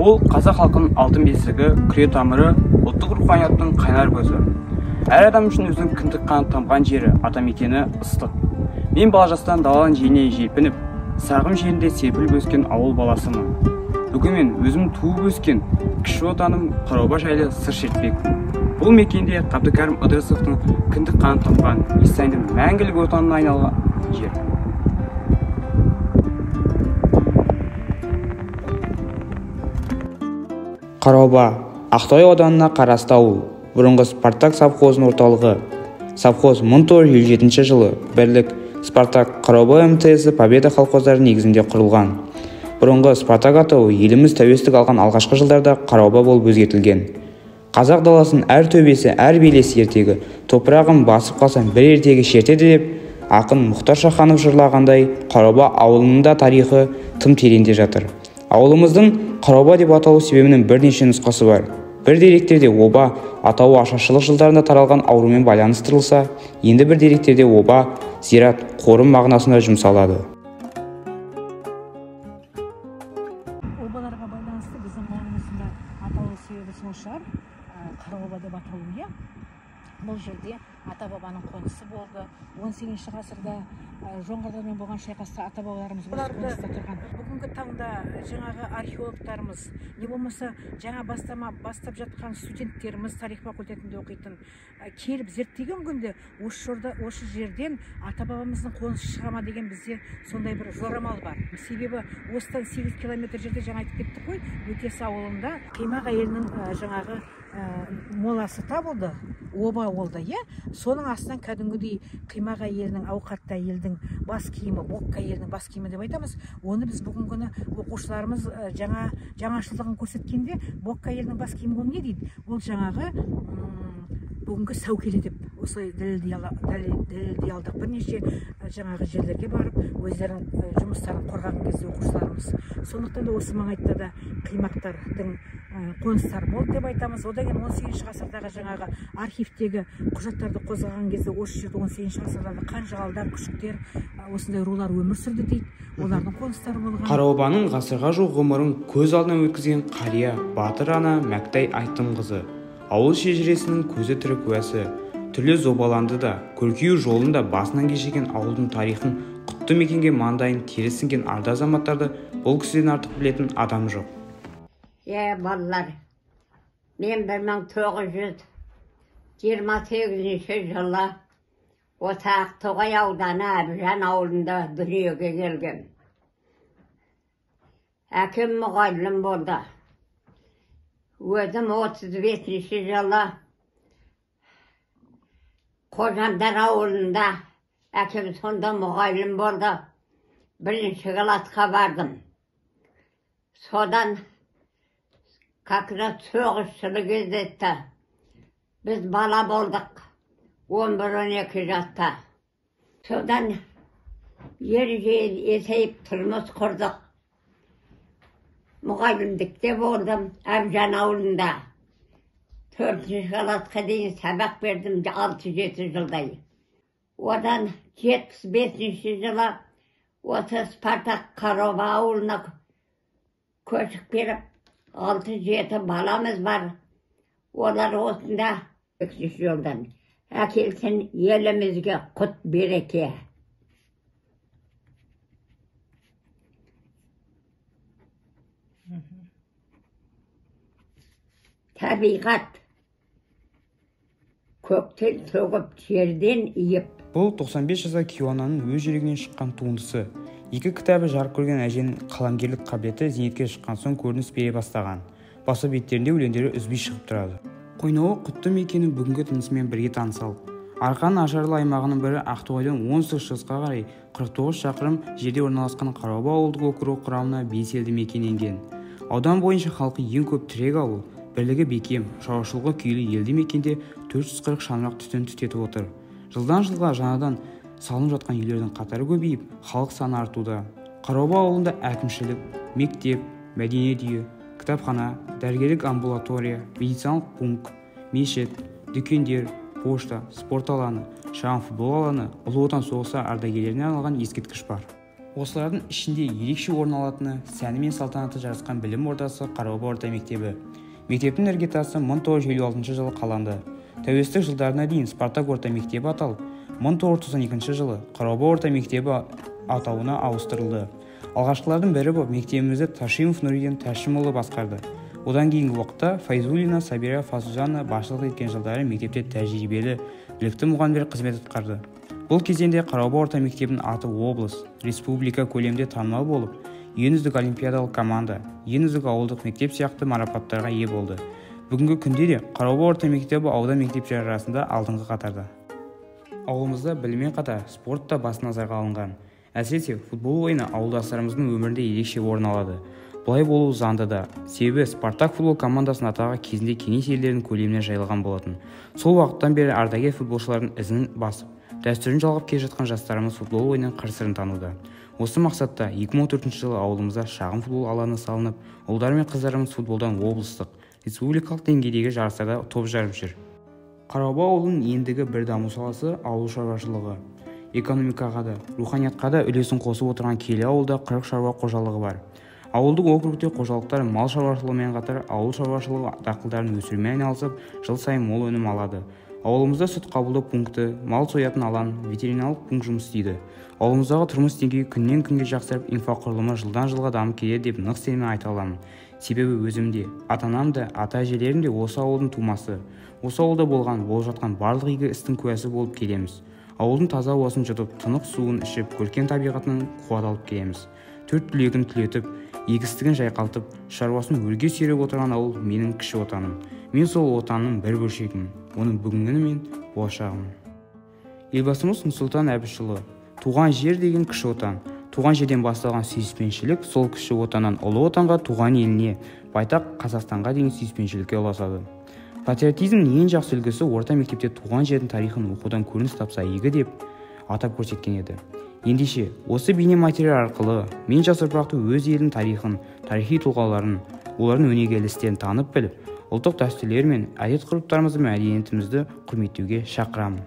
Ауыл қазақ халқының алтын бесігі, күре тамыры, ұлттық руханияттың қайнар көзі. Әр адам үшін өзінің кіндік қаны тамған жері, атамекені ыстық. Мен бала жастан даланың желіне желпініп, сағым жерінде серпіліп өскен ауыл баласымын. Бүгін мен өзім туып өскен кіші отаным Қараоба жайлы сыр шертпекпін. Бұл мекенде Қабдыкәрім Ыдырысовтың кіндік қаны тамған Естайдың мәңгілік отанына айналған жер. Қараоба Ақтоғай ауданына қарасты ауыл. Бұрынғы Спартак совхозының орталығы. Совхоз 1957 жылы бірлік Спартак Қараоба МТС Победа колхоздары негізінде құрылған. Бұрынғы Спартак атауы еліміз тәуелсіздік алған алғашқы жылдарда Қараоба болып өзгертілген. Қазақ даласын әр төбесі, әр белесі ертегі, топырағын басып қалсам бір ертегі шертеді деп, ақын Мұхтар Шаханов жырлағандай, Қараоба ауылының да тарихы тым тереңде жатыр. Ауылымыздың Қараоба деп аталу себебінің бірнеше нұсқасы бар. Бір деректерде оба атауы ашаршылық жылдарында таралған аурумен байланыстырылса, енді бір деректерде оба зират, қорым мағынасында жұмсалады. Обаларға байланысты біздің маңымызда аталу себебі сол шығар. Қараоба деп аталуы. Бұл жерде ата-бабаның қонысы болды. 18 ғасырда жоңғарлармен болған шайқаста ата-бабаларымыз қоныста тұрған. Бүгінгі таңда жаңағы археологтарымыз, не болмаса жаңа бастап жатқан студенттеріміз тарих факультетінде оқитын келіп зерттеген күнде осы жерден ата-бабамыздың қонысы шыға ма деген бізде сондай бір жорамал бар. Себебі осыдан 8 километр жерде жаңа айтып кеттік қой, Өтес ауылында Қимақ әйелінің жаңағы моласы табылды, оба болды, соның астынан кәдімгідей Қимақ әйелінің, ауқатты әйелдің бас киімі, боққа әйелінің бас киімі деп айтамыз. Оны біз бүгін күні оқушыларымыз жаңашылдығын көрсеткенде, боққа әйелінің бас киімі ол не дейді? Ол жаңағы бүгінгі сәукеле деп осылай дәлелдей алдық. Бірнеше жаңағы жерлерге барып, өздерінің жұмыстарын қорғаған кезде оқушыларымыз. Сондықтан да осы маңайда да Қимақтардың қоныстары болды деп айтамыз. Одан кейін 18 ғасырдағы жаңағы архивтегі құжаттарды қозғаған кезде осы жерде 18 ғасырларда қанжығалдар, күшіктер, осындай рулар өмір сүрді дейді. Олардың қоныстары болған. Қараобаның ғасырға жуық ғұмырын көз алдынан өткізген қария батыр ана Мәктай Айтымқызы. Ауыл шежіресінің көзі тірі куәсі. Түрлі зобаланды да, көркею жолында басынан кешкен ауылдың тарихын, құтты мекенге маңдайын тері сіңген арда азаматтарды бұл кісіден артық білетін адам жоқ. Балалар, мен 1928 жылы Ақтоғай ауданы Әбжан ауылында дүниеге келгем. Әкем мұғалім болды. Өзім 35 жылы Қожамдар ауылында әкем сонда мұғалім болды. Бірінші классқа бардым. Содан как раз соғыс жылы кездетті. Біз бала болдық. 11-12 жаста. Содан ер-жел есейіп тұрмыс құрдық. Мұғалімдікте болдым Әбжан ауылында. 4-ші классқа дейін сабақ бердім 6-7 жылдай. Одан 75-ші жылы осы Спартак Қараоба ауылына көшіп келіп 6-7 баламыз бар. Олар осында өксіш жолдан. Әкелсін елімізге құт береке. Табиғат көктен төгіп жерден иіп. Бұл 95 жасар Кейуананың өз жүрегінен шыққан туындысы. 2 кітабы жарық көрген әженің қаламгерлік қабілеті зейнетке шыққан соң көрініс бере бастаған. Басы беттерінде өлеңдері үзбей шығып тұрады. Қойнауы құтты мекеннің бүгінгі тынысымен бірге танысал. Арқаның ажарлы аймағының бірі Ақтоғайдан оңтүстік-шығысқа қарай 49 шақырым жерде орналасқан Қараоба ауылдық округі құрамына 5 елді мекен енген. Аудан бойынша халқы ең көп тірек ауыл, бірлігі бекем, шаруашылығы күйлі елді мекенде 440 шаңырақ түтін түтетіп отыр. Жылдан жылға жаңадан салынып жатқан үйлердің қатары көбейіп, халық саны артуда. Қараоба ауылында әкімшілік, мектеп, мәдениет үйі, кітапхана, дәрігерлік амбулатория, медициналық пункт, мешіт, дүкендер, пошта, спорт алаңы, шағын футбол алаңы, Ұлы Отан соғысы ардагерлеріне арналған ескерткіш бар. Осылардың ішінде ерекше орын алатыны сәні мен салтанаты жарасқан білім ордасы Қараоба орта мектебі. Мектептің іргетасы 1956 жылы қаланды. Тәуелсіздік жылдарына дейін Спартак орта мектебі аталып, 1992 жылы Қараоба орта мектебі атауына ауыстырылды. Алғашқылардың бірі болып мектебімізді Ташимов Нұриден Тәшімұлы басқарды. Одан кейінгі уақытта Файзулина Сабира Фазузана басшылық еткен жылдары мектепте тәжірибелі, білікті мұғалімдер қызмет атқарды. Бұл кезеңде Қараоба орта мектебінің аты облыс, республика көлемінде танымал болып, ең үздік олимпиадалық команда, ең үздік ауылдық мектеп сияқты марапаттарға ие болды. Бүгінгі күнде де Қараоба орта мектебі аудан мектептері арасында алдыңғы қатарда. Ауылымызда біліммен қатар спорт та басты назарға алынған. Әсіресе футбол ойыны ауылдастарымыздың өмірінде ерекше орын алады. Бұлай болу заңды да. Себебі Спартак футбол командасының атағы кезінде кеңес елдерінің көлеміне жайылған болатын. Сол уақыттан бері ардагер футболшылардың ізін басып, дәстүрін жалғап келе жатқан жастарымыз футбол ойынының қыр-сырын тануда. Осы мақсатта 2014 жылы ауылымызда шағын футбол алаңы салынып, ұлдар мен қыздарымыз футболдан облыстық, республикалық деңгейдегі жарыстарда топ жарып жүр. Қараоба ауылының ендігі бір даму саласы ауыл шаруашылығы. Экономикаға да, руханиятқа да үлесін қосып отырған келі ауылда 40 шаруа қожалығы бар. Ауылдық округте қожалықтар мал шаруашылығымен қатар ауыл шаруашылығы дақылдарын өсірумен айналысып, жыл сайын мол өнім алады. Ауылымызда сүт қабылдау пункті, мал соятын алаң, ветеринарлық пункт жұмыс істейді. Ауылымыздағы тұрмыс деңгейі күннен күнге жақсарып, инфрақұрылымы жылдан жылға дамып келеді деп нық сеніммен айта аламын. Себебі өзімде, ата-анам да, ата-әжелерім де осы ауылдың тумасы. Осы ауылда болып жатқан барлық игі істің куәсі болып келеміз. Ауылдың таза ауасын жұтып, тынық суын ішіп, көркем табиғатынан қуат алып келеміз. Төрт түлегін түлетіп, егістігін жайқалтып, шаруасын өрге сүйреп отырған ауыл менің кіші отаным. Мен сол отанның бір бөлшегімін, оның бүгінгіні мен болашағым. Елбасымыз Нұрсұлтан Әбішұлы, туған жер деген кіші отан. Туған жерден басталған сүйіспеншілік сол кіші отаннан ұлы отанға, туған еліне, байтақ Қазақстанға деген сүйіспеншілікке ұласады. Патриотизмнің ең жақсы үлгісі орта мектепте туған жердің тарихын оқудан көрініс тапса игі деп атап көрсеткен еді. Ендеше, осы бейнематериал арқылы мен жас ұрпақты өз елдің тарихын, тарихи тұлғаларын, олардың өнегелі істерін танып біліп, ұлттық дәстүрлер мен әдет-ғұрыптарымызды мен мәдениетімізді құрметтеуге шақырамын.